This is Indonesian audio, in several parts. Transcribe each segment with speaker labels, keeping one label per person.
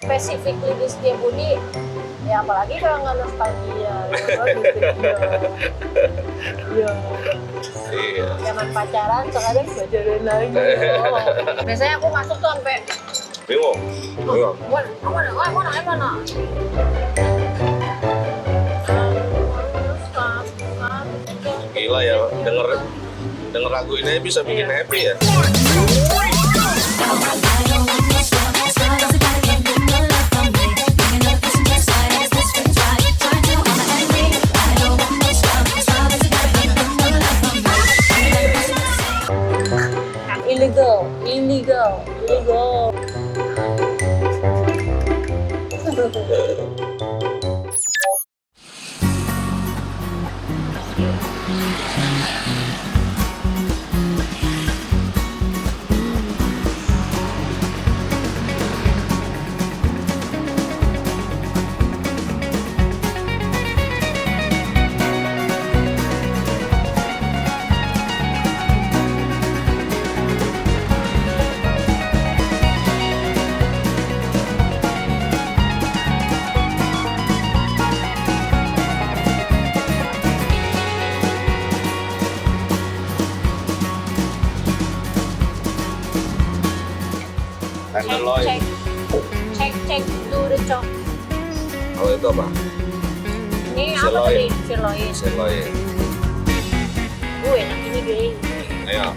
Speaker 1: specifically di Setiabudi, ya apalagi kalau nggak nostalgia ya gitu ya.
Speaker 2: Iya.
Speaker 1: Zaman pacaran sekarang pacaran lagi. Biasanya aku masuk tuh sampai
Speaker 2: Bingung. Bingung.
Speaker 1: mana?
Speaker 2: Gila ya, denger lagu ini bisa bikin happy ya.
Speaker 1: Illegal.
Speaker 2: Tenderloin.
Speaker 1: Cek dulu the chop.
Speaker 2: Kalau itu apa?
Speaker 1: Ini apa tadi? Sirloin.
Speaker 2: Sirloin.
Speaker 1: Enak ini gini.
Speaker 2: Ayo.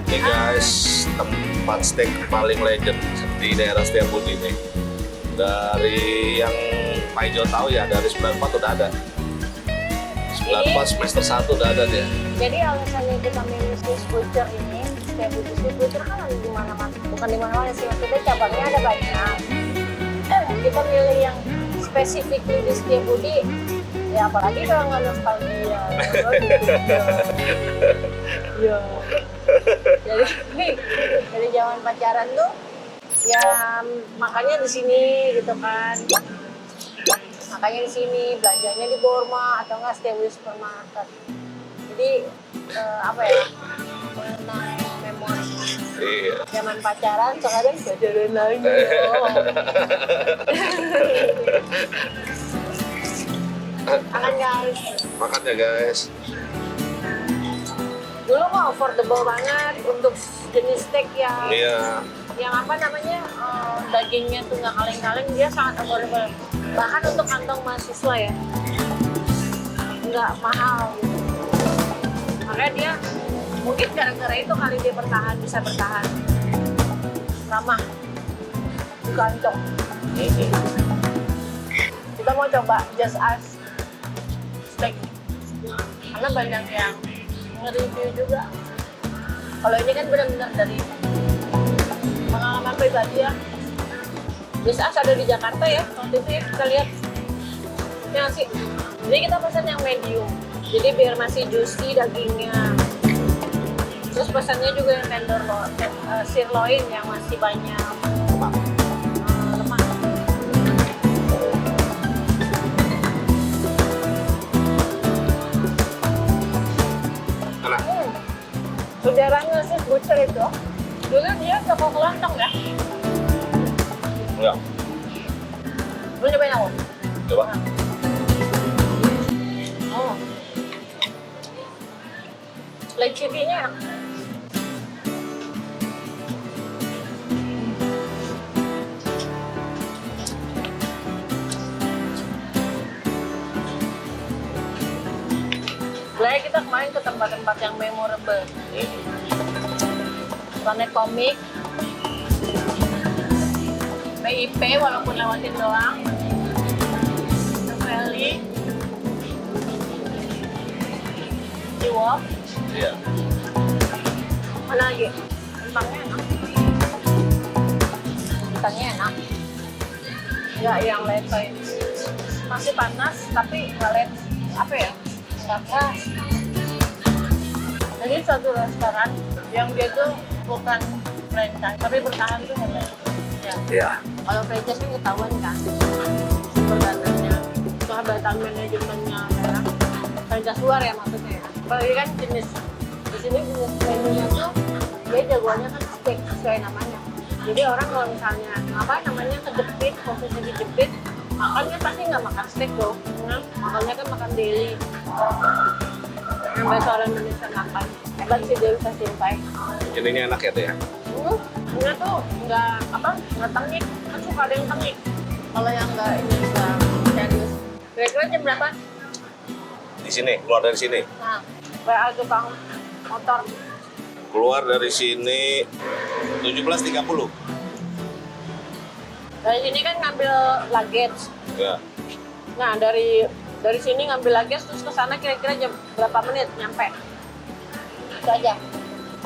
Speaker 2: Ini guys, tempat steak paling legend di daerah Setiabudi nih. Dari yang Pak Ijo tahu ya, dari 94 udah ada. 94 semester 1 udah ada dia.
Speaker 1: Jadi alasannya kita milih Swiss Butcher ini, Setiabudi Swiss Butcher kan ada di mana-mana. Bukan di mana-mana sih, maksudnya cabangnya ada banyak. Kita milih yang specifically di Setiabudi, ya apalagi kalau nggak nostalgia ya. Jadi dari zaman pacaran tuh ya makanya di sini gitu kan, makanya di sini belanjanya di Borma atau nggak Setiabudi Supermarket. Jadi apa ya, mengenang memori
Speaker 2: Iya.
Speaker 1: zaman pacaran sekarang pacaran lagi. Makan guys.
Speaker 2: Makan ya guys.
Speaker 1: Dulu mah affordable banget untuk jenis steak
Speaker 2: Iya.
Speaker 1: yang apa namanya, dagingnya tuh nggak kaleng-kaleng, dia sangat affordable. Bahkan untuk kantong mahasiswa ya, nggak mahal gitu. Makanya dia mungkin gara-gara itu kali dia bisa bertahan. Ramah di kantong. Kita mau coba Just Us steak karena banyak yang nge-review juga. Kalau ini kan benar-benar dari pengalaman pribadi ya. Just Us ada di Jakarta ya, waktu itu ya kita lihat ya sih. Jadi kita pesan yang medium, jadi biar masih juicy dagingnya. Terus pesannya juga yang tenderloin, sirloin yang masih banyak lemak. Saudaranya Swiss Butcher itu, dulu dia toko kelontong ya?
Speaker 2: Enggak.
Speaker 1: Lu nyobain aku?
Speaker 2: Coba.
Speaker 1: Oh. Like chili-nya enak. Sebenarnya kita kemarin ke tempat-tempat yang memorable. Planet Komik, BIP walaupun lewatin doang, Valley, Iwok,
Speaker 2: Iya.
Speaker 1: mana lagi? Kentangnya enak. Kentangnya enak. Nggak yang letoy. Masih panas tapi nggak apa ya? Nggak keras. Jadi suatu restoran yang dia tuh bukan franchise tapi bertahan tuh hebat. Ya.
Speaker 2: Iya.
Speaker 1: Kalau franchise kan ketahuan kan perdananya, kehebatan manajemennya ya. Franchise luar ya maksudnya ya. Apalagi kan jenis di sini jenis menunya tuh dia jagoannya kan steak sesuai namanya. Jadi orang kalau misalnya apa namanya kejepit, posisi kejepit, makannya pasti nggak makan steak tuh. Makannya kan makan daily. Yang biasa orang Indonesia makan. Hebat sih dia bisa simpai.
Speaker 2: Ininya enak ya tuh ya.
Speaker 1: Enggak tuh, nggak tengik. Kan suka ada yang tengik. Kalau yang nggak ini nggak serius. Kira-kira jam berapa?
Speaker 2: Di sini, keluar dari sini.
Speaker 1: Nah, kayak tukang motor.
Speaker 2: Keluar dari sini 17.30.
Speaker 1: Dari sini kan ngambil luggage.
Speaker 2: Ya.
Speaker 1: Nah, dari sini ngambil luggage terus ke sana kira-kira jam berapa menit nyampe? Itu aja.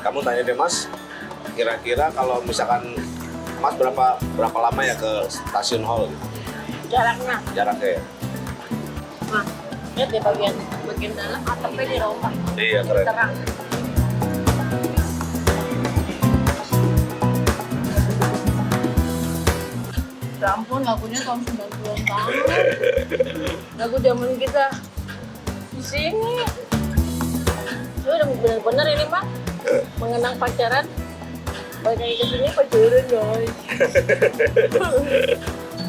Speaker 2: Kamu tanya deh Mas, kira-kira kalau misalkan Mas berapa lama ya ke stasiun Hall gitu?
Speaker 1: Jaraknya.
Speaker 2: Jaraknya ya?
Speaker 1: Nah, lihat di bagian dalam atapnya di rumah.
Speaker 2: Iya, keren.
Speaker 1: Terang. Ya ampun, lagunya tahun 90-an banget. Lagu zaman kita di sini. Itu udah bener-bener ini Pak. Mengenang pacaran. Balik lagi ke sini pacaran guys.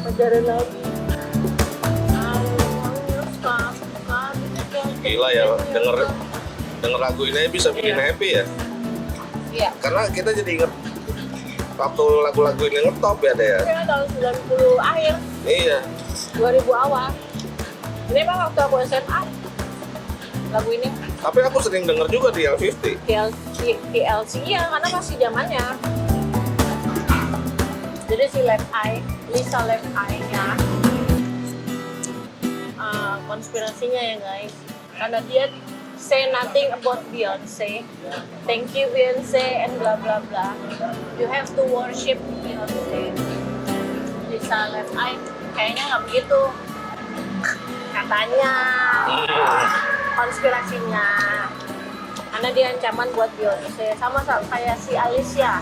Speaker 1: Pacaran lagi.
Speaker 2: Gila ya, denger lagu ini bisa bikin
Speaker 1: Iya.
Speaker 2: happy ya.
Speaker 1: Iya.
Speaker 2: Karena kita jadi inget waktu lagu-lagu ini ngetop ya deh ya.
Speaker 1: Ini tahun 90 akhir,
Speaker 2: Iya.
Speaker 1: 2000 awal. Ini Pak waktu aku SMA. Lagu ini
Speaker 2: Tapi aku sering denger juga di L50.
Speaker 1: TLC ya, karena masih zamannya. Jadi si Left Eye, Lisa Left Eye-nya konspirasinya ya guys. Karena dia say nothing about Beyonce. Thank you Beyonce and bla bla bla. You have to worship Beyonce. Lisa Left Eye kayaknya nggak begitu. Katanya konspirasinya. Karena dia ancaman buat Beyonce sama kayak si Alia.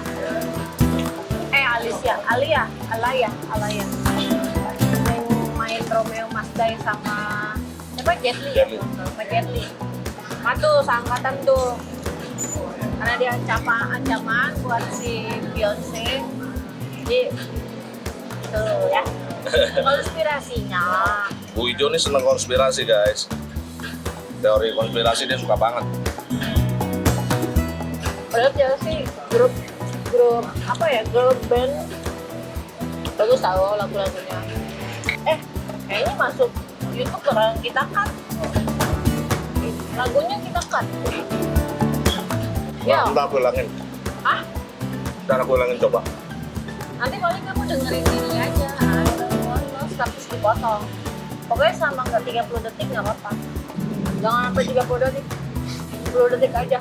Speaker 1: Yang main Romeo Mazda sama siapa? Jet Li. Sama Jet Li. Tuh seangkatan tuh. Karena dia ancaman buat si Beyonce. Jadi tuh ya. Konspirasinya.
Speaker 2: Bu Ijo nih seneng konspirasi guys. Teori konspirasi dia suka banget.
Speaker 1: Padahal dia sih grup apa ya, girl band bagus tahu lagu-lagunya. Kayaknya masuk YouTube orang kita kan lagunya kita kan. Ya.
Speaker 2: Ntar aku ulangin.
Speaker 1: Hah?
Speaker 2: Ntar aku ulangin coba.
Speaker 1: Nanti paling kamu dengerin ini aja. Status dipotong. Pokoknya selama nggak 30 detik nggak apa-apa. Jangan sampai 30 detik. 10 detik aja.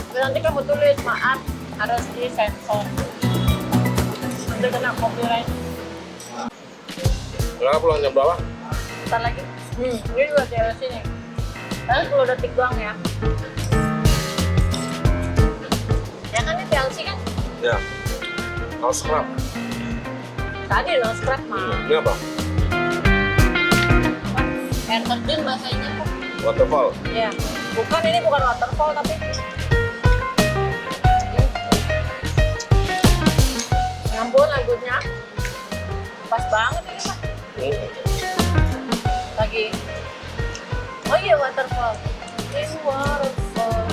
Speaker 1: Terus nanti kamu tulis maaf harus disensor. Nanti kena copyright.
Speaker 2: Kenapa pulang jam berapa?
Speaker 1: Ntar lagi. Ini juga TLC nih. Tapi 10 detik doang ya. Ya kan ini TLC kan?
Speaker 2: Ya. No scrap.
Speaker 1: Tadi no scrap mah.
Speaker 2: Ini apa?
Speaker 1: Air terjun bahasanya kok.
Speaker 2: Waterfall.
Speaker 1: Ya. Bukan, ini bukan waterfall tapi. Ampun lagunya. Pas banget ini Pak. Lagi. Oh iya waterfall. In waterfall.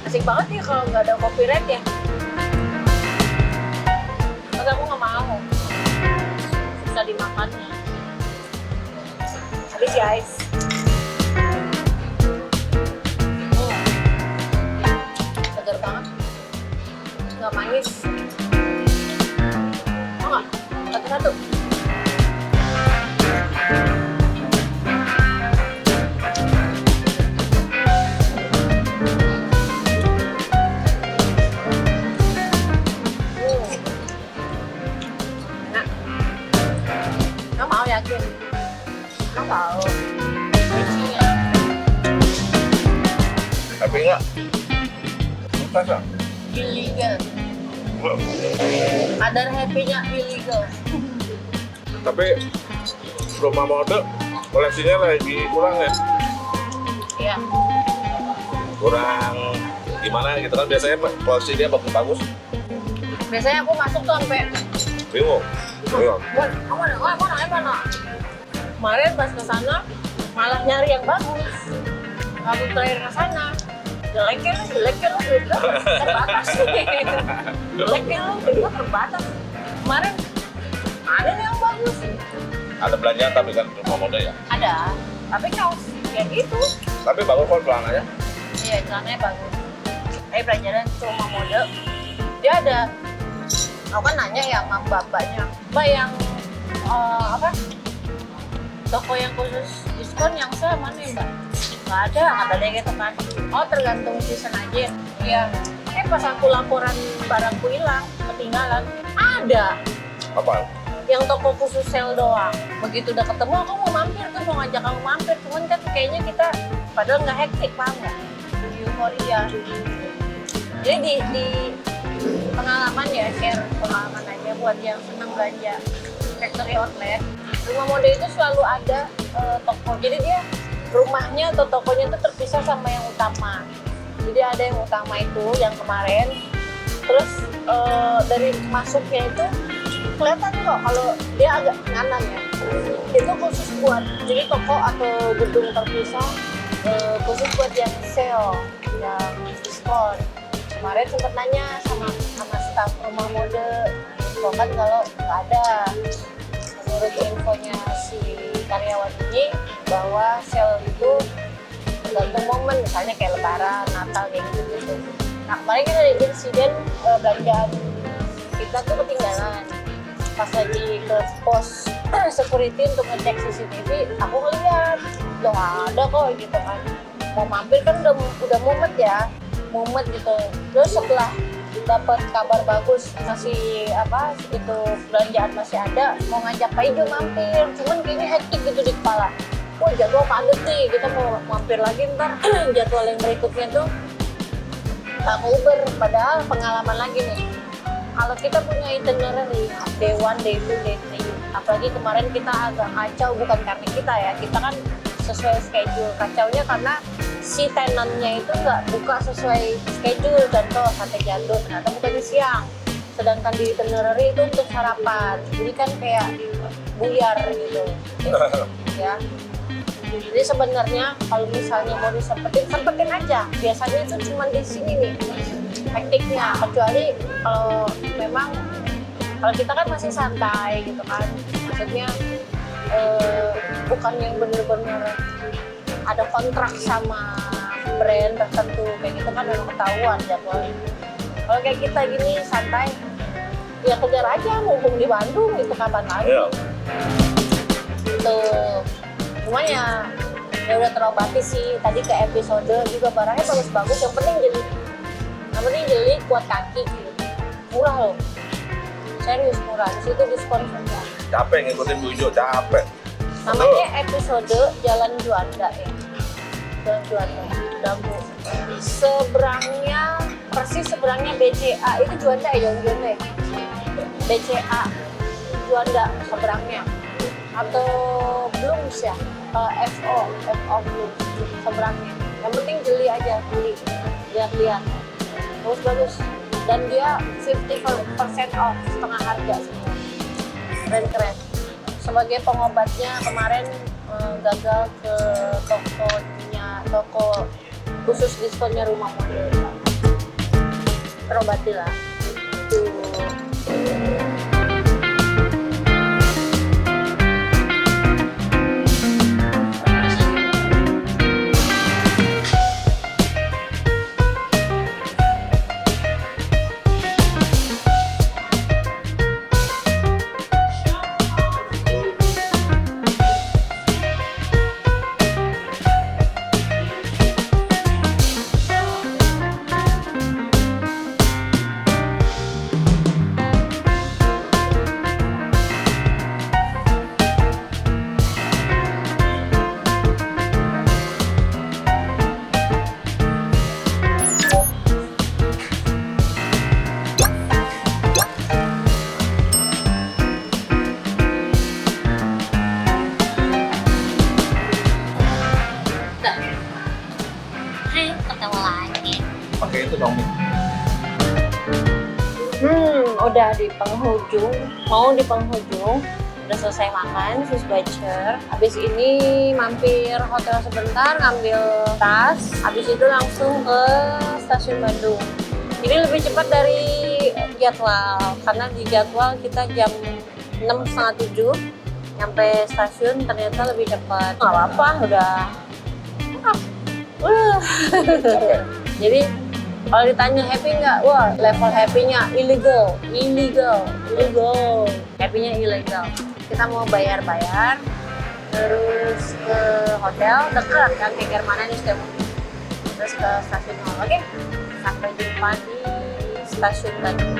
Speaker 1: Asik banget nih kalau nggak ada copyright ya. Tapi aku nggak mau. Susah dimakannya. Habis guys. Segar banget. Nggak manis. Mau nggak? Satu-satu. Enak. Nggak mau yakin. Nggak tahu. Isinya.
Speaker 2: Tapi enggak. Masa?
Speaker 1: Illegal. Kadar happy-nya illegal.
Speaker 2: Tapi rumah mode koleksinya lagi kurang ya?
Speaker 1: Iya.
Speaker 2: Kurang gimana gitu kan, biasanya posisi dia bagus-bagus.
Speaker 1: Biasanya aku masuk tuh sampai
Speaker 2: Bingung. Bingung.
Speaker 1: mana? Kemarin pas ke sana malah nyari yang bagus. Kamu terakhir ke sana. Jeleknya lu juga terbatas nih. Jeleknya lu juga terbatas. Kemarin ada yang bagus.
Speaker 2: Ada belanjaan tapi kan rumah mode ya.
Speaker 1: Ada, tapi kaos ya gitu.
Speaker 2: Tapi bagus kok celananya.
Speaker 1: Iya, celananya bagus. Tapi pelajaran cuma mode. Dia ada, aku kan nanya ya sama bapaknya, Mbak yang apa? Toko yang khusus diskon yang sale mana ya, Mbak? Nggak ada, kata dia gitu kan. Oh, tergantung season aja. Iya. Pas aku laporan barangku hilang, ketinggalan, ada
Speaker 2: Apa?
Speaker 1: yang toko khusus sale doang. Begitu udah ketemu, aku mau mampir tuh, mau ngajak kamu mampir. Cuman kan kayaknya kita padahal nggak hektik, paham nggak? Euforia. Jadi di pengalaman ya, share pengalaman aja buat yang senang belanja factory outlet. Rumah mode itu selalu ada toko. Jadi dia rumahnya atau tokonya itu terpisah sama yang utama. Jadi ada yang utama itu yang kemarin. Terus dari masuknya itu kelihatan kok kalau dia agak kanan ya. Itu khusus buat, jadi toko atau gedung terpisah khusus buat yang sale, yang diskon. Kemarin sempat nanya sama staf rumah mode, info kan kalau nggak ada. Menurut infonya si karyawan ini bahwa sale itu tergantung momen, misalnya kayak lebaran, Natal, kayak gitu-gitu. Nah kemarin kita ada insiden belanjaan kita tuh ketinggalan. Pas lagi ke pos security untuk ngecek CCTV, aku ngeliat loh ada kok gitu kan. Mau mampir kan udah mumet gitu. Terus setelah dapat kabar bagus masih itu belanjaan masih ada, mau ngajak Pak Ijo mampir, cuman kayaknya hektik gitu di kepala. Wah jadwal padat nih, kita mau mampir lagi ntar. Jadwal yang berikutnya tuh aku Uber, padahal pengalaman lagi nih. Kalau kita punya itinerary, day 1, day 2, day 3, apalagi kemarin kita agak kacau, bukan karena kita ya, kita kan sesuai schedule. Kacaunya karena si tenannya itu nggak buka sesuai schedule, contoh sate jando ternyata bukannya siang, sedangkan di itinerary itu untuk sarapan, jadi kan kayak buyar gitu ya. Jadi sebenarnya kalau misalnya mau sempetin aja, biasanya itu cuma di sini nih hektiknya, kecuali kalau memang kalau kita kan masih santai gitu kan, maksudnya bukan yang bener-bener ada kontrak sama brand tertentu kayak gitu kan, memang ketahuan jadwalnya. Kalau kayak kita gini santai, ya kejar aja, mumpung di Bandung gitu, kapan lagi.
Speaker 2: Iya.
Speaker 1: Gitu. Cuman ya udah terobati sih. Tadi ke episode juga barangnya bagus-bagus, yang penting jeli kuat kaki gitu. Murah loh, serius murah. Di situ diskon semua.
Speaker 2: Capek ngikutin Bu Ijo, capek.
Speaker 1: Namanya episode Jalan Juanda ya. Jalan Juanda, Dago. Persis seberangnya BCA, itu Juanda ya, Jalan Juanda ya. BCA Juanda seberangnya. Atau Blooms ya, FO Blooms seberangnya. Yang penting jeli aja, lihat-lihat. Bagus. Dan dia 50% off, setengah harga semua. Keren-keren. Sebagai pengobatnya kemarin gagal ke toko khusus diskonnya rumah mode. Terobatilah. Udah di penghujung, mau di penghujung. Udah selesai makan, fish butcher. Habis ini mampir hotel sebentar, ngambil tas. Habis itu langsung ke stasiun Bandung. Ini lebih cepat dari jadwal, karena di jadwal kita jam 6:30 nyampe stasiun, ternyata lebih cepat. Nggak apa-apa, udah. Jadi kalau ditanya happy nggak? Wah, level happy-nya illegal. Happy-nya illegal. Kita mau bayar-bayar, terus ke hotel, dekat kan, ke mana nih setiap terus ke stasiun Mall. Oke, sampai jumpa di stasiun Bandung.